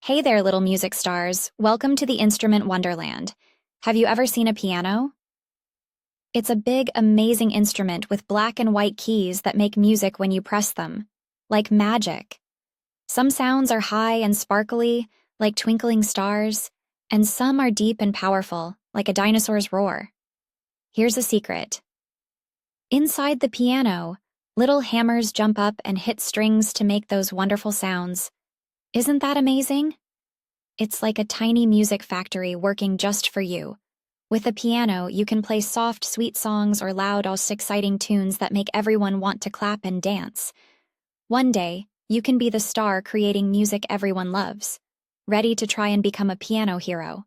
Hey there, little music stars. Welcome to the instrument Wonderland. Have you ever seen a piano? It's a big, amazing instrument with black and white keys that make music when you press them. Like magic. Some sounds are high and sparkly, like twinkling stars, and some are deep and powerful, like a dinosaur's roar. Here's a secret. Inside the piano, little hammers jump up and hit strings to make those wonderful sounds. Isn't that amazing? It's like a tiny music factory working just for you. With a piano, you can play soft, sweet songs or loud, exciting tunes that make everyone want to clap and dance. One day, you can be the star creating music everyone loves. Ready to try and become a piano hero?